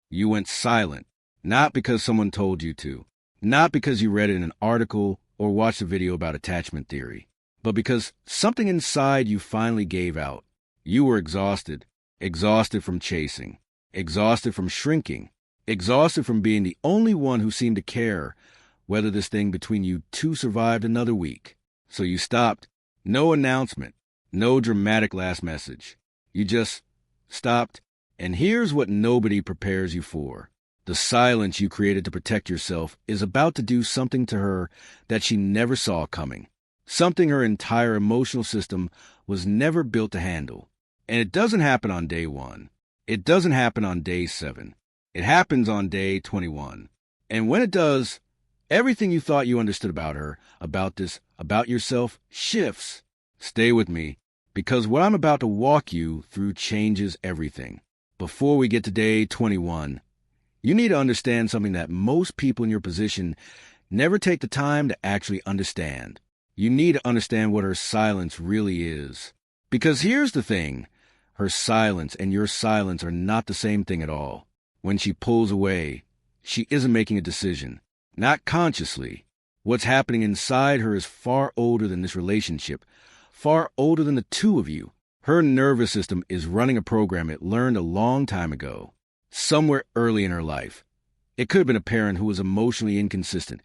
You went silent, not because someone told you to, not because you read it in an article or watched a video about attachment theory, but because something inside you finally gave out. You were exhausted, exhausted from chasing, exhausted from shrinking, exhausted from being the only one who seemed to care whether this thing between you two survived another week. So you stopped. No announcement, no dramatic last message. You just stopped, and here's what nobody prepares you for. The silence you created to protect yourself is about to do something to her that she never saw coming, something her entire emotional system was never built to handle. And it doesn't happen on day 1. It doesn't happen on day 7. It happens on day 21. And when it does, everything you thought you understood about her, about this, about yourself, shifts. Stay with me, because what I'm about to walk you through changes everything. Before we get to day 21, you need to understand something that most people in your position never take the time to actually understand. You need to understand what her silence really is. Because here's the thing, her silence and your silence are not the same thing at all. When she pulls away, she isn't making a decision, not consciously. What's happening inside her is far older than this relationship, far older than the two of you. Her nervous system is running a program it learned a long time ago, somewhere early in her life. It could have been a parent who was emotionally inconsistent,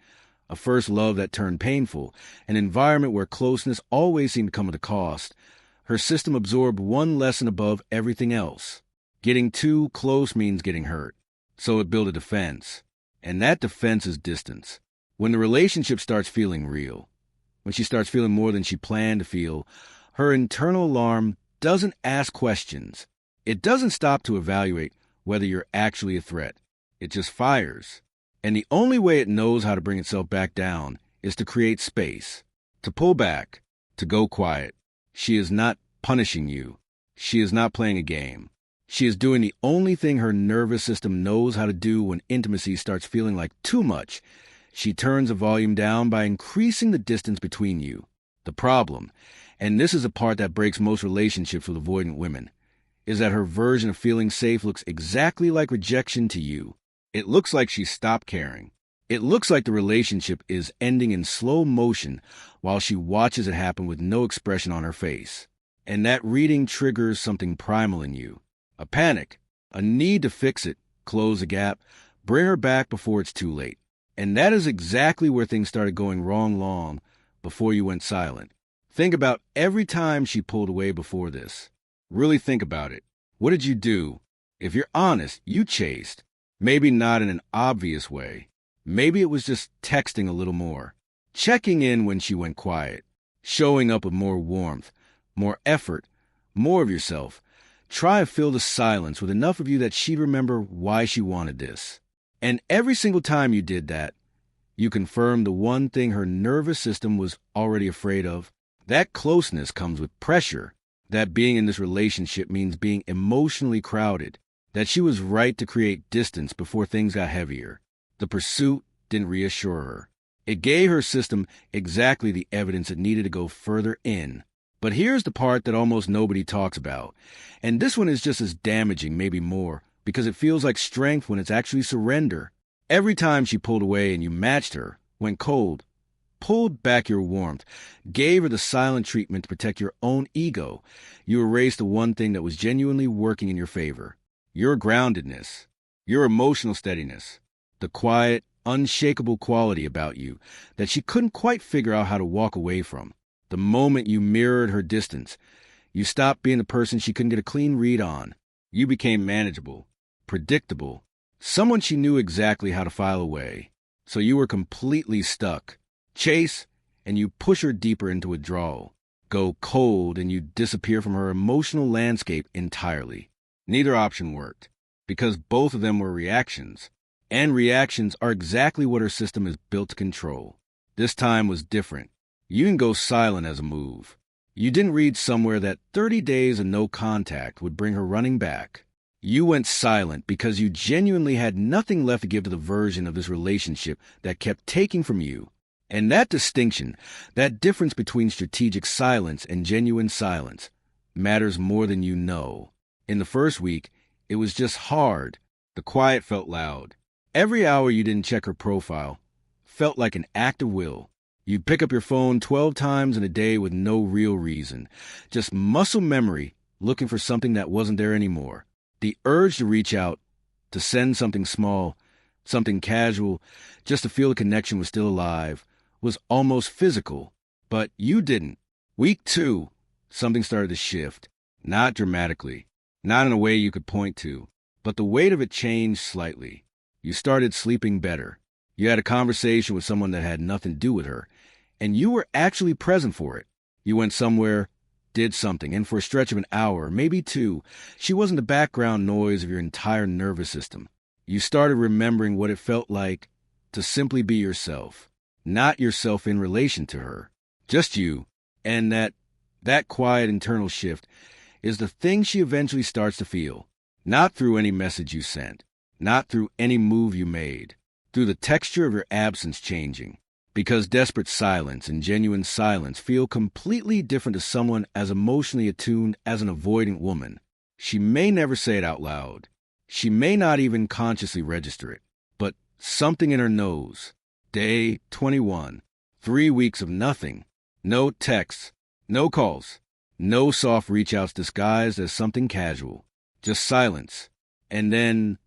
a first love that turned painful, an environment where closeness always seemed to come at a cost. Her system absorbed one lesson above everything else. Getting too close means getting hurt. So it built a defense. And that defense is distance. When the relationship starts feeling real, when she starts feeling more than she planned to feel, her internal alarm doesn't ask questions. It doesn't stop to evaluate whether you're actually a threat. It just fires. And the only way it knows how to bring itself back down is to create space, to pull back, to go quiet. She is not punishing you. She is not playing a game. She is doing the only thing her nervous system knows how to do when intimacy starts feeling like too much. She turns the volume down by increasing the distance between you. The problem, and this is the part that breaks most relationships with avoidant women, is that her version of feeling safe looks exactly like rejection to you. It looks like she stopped caring. It looks like the relationship is ending in slow motion while she watches it happen with no expression on her face. And that reading triggers something primal in you. A panic, a need to fix it, close the gap, bring her back before it's too late. And that is exactly where things started going wrong long before you went silent. Think about every time she pulled away before this. Really think about it. What did you do? If you're honest, you chased. Maybe not in an obvious way. Maybe it was just texting a little more, checking in when she went quiet, showing up with more warmth, more effort, more of yourself. Try to fill the silence with enough of you that she'd remember why she wanted this. And every single time you did that, you confirmed the one thing her nervous system was already afraid of. That closeness comes with pressure. That being in this relationship means being emotionally crowded. That she was right to create distance before things got heavier. The pursuit didn't reassure her. It gave her system exactly the evidence it needed to go further in. But here's the part that almost nobody talks about. And this one is just as damaging, maybe more, because it feels like strength when it's actually surrender. Every time she pulled away and you matched her, went cold, pulled back your warmth, gave her the silent treatment to protect your own ego, you erased the one thing that was genuinely working in your favor. Your groundedness, your emotional steadiness, the quiet, unshakable quality about you that she couldn't quite figure out how to walk away from. The moment you mirrored her distance, you stopped being the person she couldn't get a clean read on. You became manageable, predictable, someone she knew exactly how to file away. So you were completely stuck. Chase, and you push her deeper into withdrawal. Go cold, and you disappear from her emotional landscape entirely. Neither option worked, because both of them were reactions. And reactions are exactly what her system is built to control. This time was different. You didn't go silent as a move. You didn't read somewhere that 30 days of no contact would bring her running back. You went silent because you genuinely had nothing left to give to the version of this relationship that kept taking from you. And that distinction, that difference between strategic silence and genuine silence, matters more than you know. In the first week, it was just hard. The quiet felt loud. Every hour you didn't check her profile felt like an act of will. You'd pick up your phone 12 times in a day with no real reason, just muscle memory looking for something that wasn't there anymore. The urge to reach out, to send something small, something casual, just to feel the connection was still alive, was almost physical. But you didn't. Week 2, something started to shift. Not dramatically, not in a way you could point to, but the weight of it changed slightly. You started sleeping better. You had a conversation with someone that had nothing to do with her, and you were actually present for it. You went somewhere, did something, and for a stretch of an hour, maybe 2, she wasn't the background noise of your entire nervous system. You started remembering what it felt like to simply be yourself, not yourself in relation to her, just you. And that quiet internal shift is the thing she eventually starts to feel, not through any message you sent, not through any move you made, through the texture of your absence changing. Because desperate silence and genuine silence feel completely different to someone as emotionally attuned as an avoidant woman. She may never say it out loud. She may not even consciously register it, but something in her knows. Day 21, 3 weeks of nothing. No texts, no calls, no soft reach-outs disguised as something casual. Just silence. And then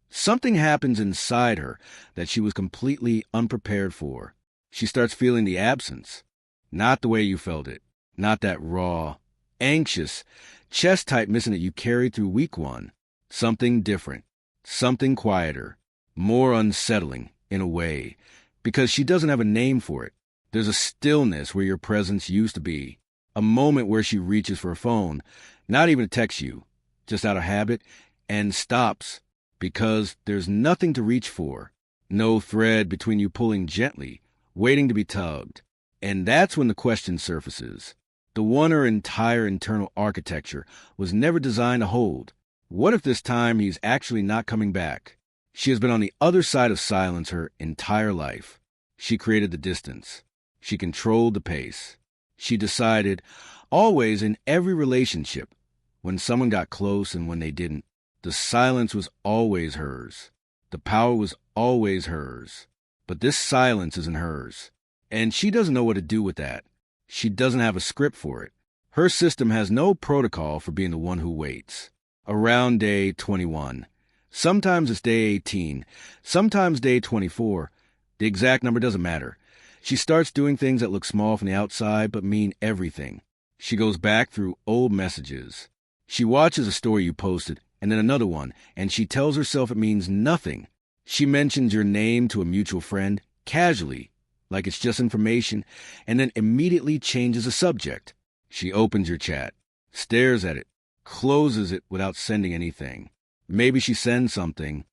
something happens inside her that she was completely unprepared for. She starts feeling the absence. Not the way you felt it. Not that raw, anxious, chest-tight missing that you carried through week 1. Something different. Something quieter. More unsettling, in a way. Because she doesn't have a name for it. There's a stillness where your presence used to be. A moment where she reaches for a phone, not even to text you, just out of habit, and stops. Because there's nothing to reach for. No thread between you pulling gently, waiting to be tugged. And that's when the question surfaces. The one her entire internal architecture was never designed to hold. What if this time he's actually not coming back? She has been on the other side of silence her entire life. She created the distance. She controlled the pace. She decided, always in every relationship, when someone got close and when they didn't. The silence was always hers. The power was always hers. But this silence isn't hers. And she doesn't know what to do with that. She doesn't have a script for it. Her system has no protocol for being the one who waits. Around day 21. Sometimes it's day 18. Sometimes day 24. The exact number doesn't matter. She starts doing things that look small from the outside but mean everything. She goes back through old messages. She watches a story you posted and then another one, and she tells herself it means nothing. She mentions your name to a mutual friend, casually, like it's just information, and then immediately changes the subject. She opens your chat, stares at it, closes it without sending anything. Maybe she sends something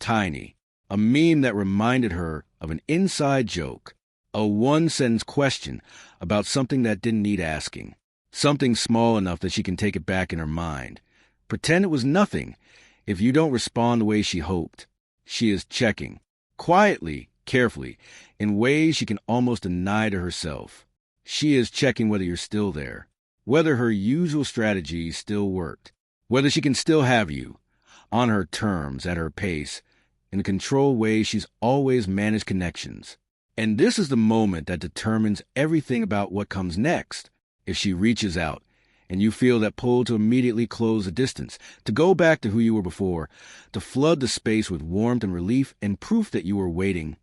tiny, a meme that reminded her of an inside joke, a one-sentence question about something that didn't need asking, something small enough that she can take it back in her mind. Pretend it was nothing. If you don't respond the way she hoped, she is checking, quietly, carefully, in ways she can almost deny to herself. She is checking whether you're still there, whether her usual strategy still worked, whether she can still have you, on her terms, at her pace, in the controlled way she's always managed connections. And this is the moment that determines everything about what comes next. If she reaches out, and you feel that pull to immediately close the distance, to go back to who you were before, to flood the space with warmth and relief and proof that you were waiting,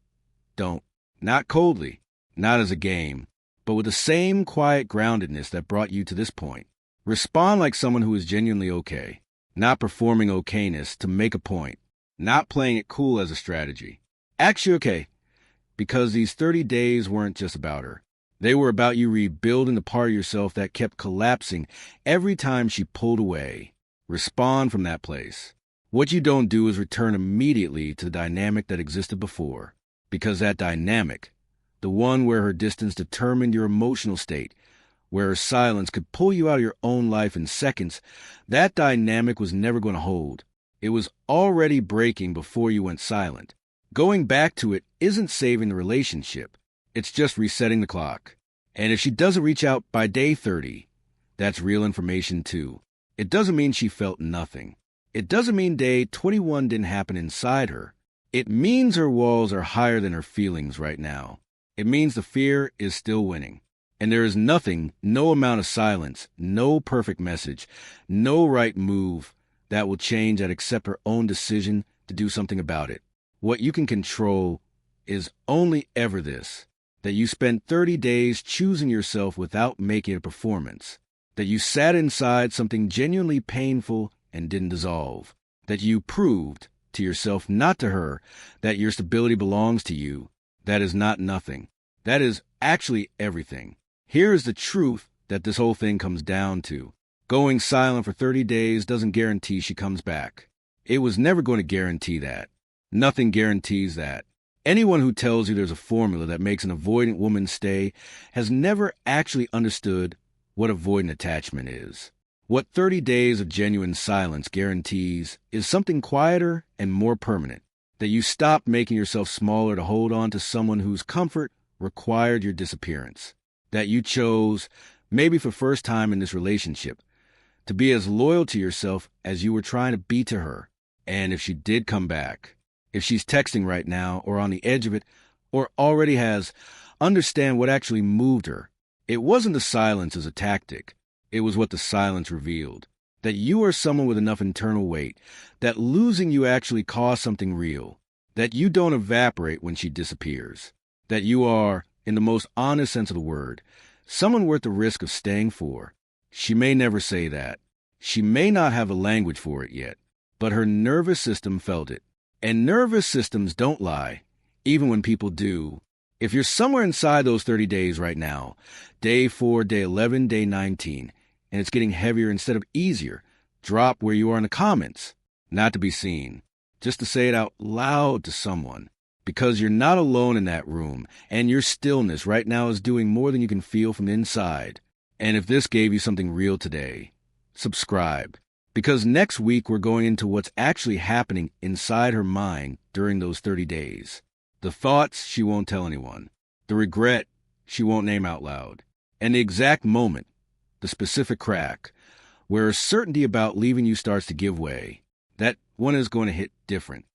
don't. Not coldly, not as a game, but with the same quiet groundedness that brought you to this point. Respond like someone who is genuinely okay, not performing okayness to make a point, not playing it cool as a strategy. Actually okay, because these 30 days weren't just about her. They were about you rebuilding the part of yourself that kept collapsing every time she pulled away. Respond from that place. What you don't do is return immediately to the dynamic that existed before. Because that dynamic, the one where her distance determined your emotional state, where her silence could pull you out of your own life in seconds, that dynamic was never going to hold. It was already breaking before you went silent. Going back to it isn't saving the relationship. It's just resetting the clock. And if she doesn't reach out by day 30, that's real information too. It doesn't mean she felt nothing. It doesn't mean day 21 didn't happen inside her. It means her walls are higher than her feelings right now. It means the fear is still winning. And there is nothing, no amount of silence, no perfect message, no right move that will change that except her own decision to do something about it. What you can control is only ever this, that you spent 30 days choosing yourself without making a performance, that you sat inside something genuinely painful and didn't dissolve, that you proved to yourself, not to her, that your stability belongs to you. That is not nothing. That is actually everything. Here is the truth that this whole thing comes down to. Going silent for 30 days doesn't guarantee she comes back. It was never going to guarantee that. Nothing guarantees that. Anyone who tells you there's a formula that makes an avoidant woman stay has never actually understood what avoidant attachment is. What 30 days of genuine silence guarantees is something quieter and more permanent, that you stopped making yourself smaller to hold on to someone whose comfort required your disappearance, that you chose, maybe for the first time in this relationship, to be as loyal to yourself as you were trying to be to her. And if she did come back, if she's texting right now or on the edge of it or already has, understand what actually moved her. It wasn't the silence as a tactic. It was what the silence revealed. That you are someone with enough internal weight, that losing you actually caused something real, that you don't evaporate when she disappears, that you are, in the most honest sense of the word, someone worth the risk of staying for. She may never say that. She may not have a language for it yet, but her nervous system felt it. And nervous systems don't lie, even when people do. If you're somewhere inside those 30 days right now, day 4, day 11, day 19, and it's getting heavier instead of easier, drop where you are in the comments. Not to be seen, just to say it out loud to someone. Because you're not alone in that room, and your stillness right now is doing more than you can feel from inside. And if this gave you something real today, subscribe. Because next week we're going into what's actually happening inside her mind during those 30 days. The thoughts she won't tell anyone. The regret she won't name out loud. And the exact moment, the specific crack, where a certainty about leaving you starts to give way. That one is going to hit different.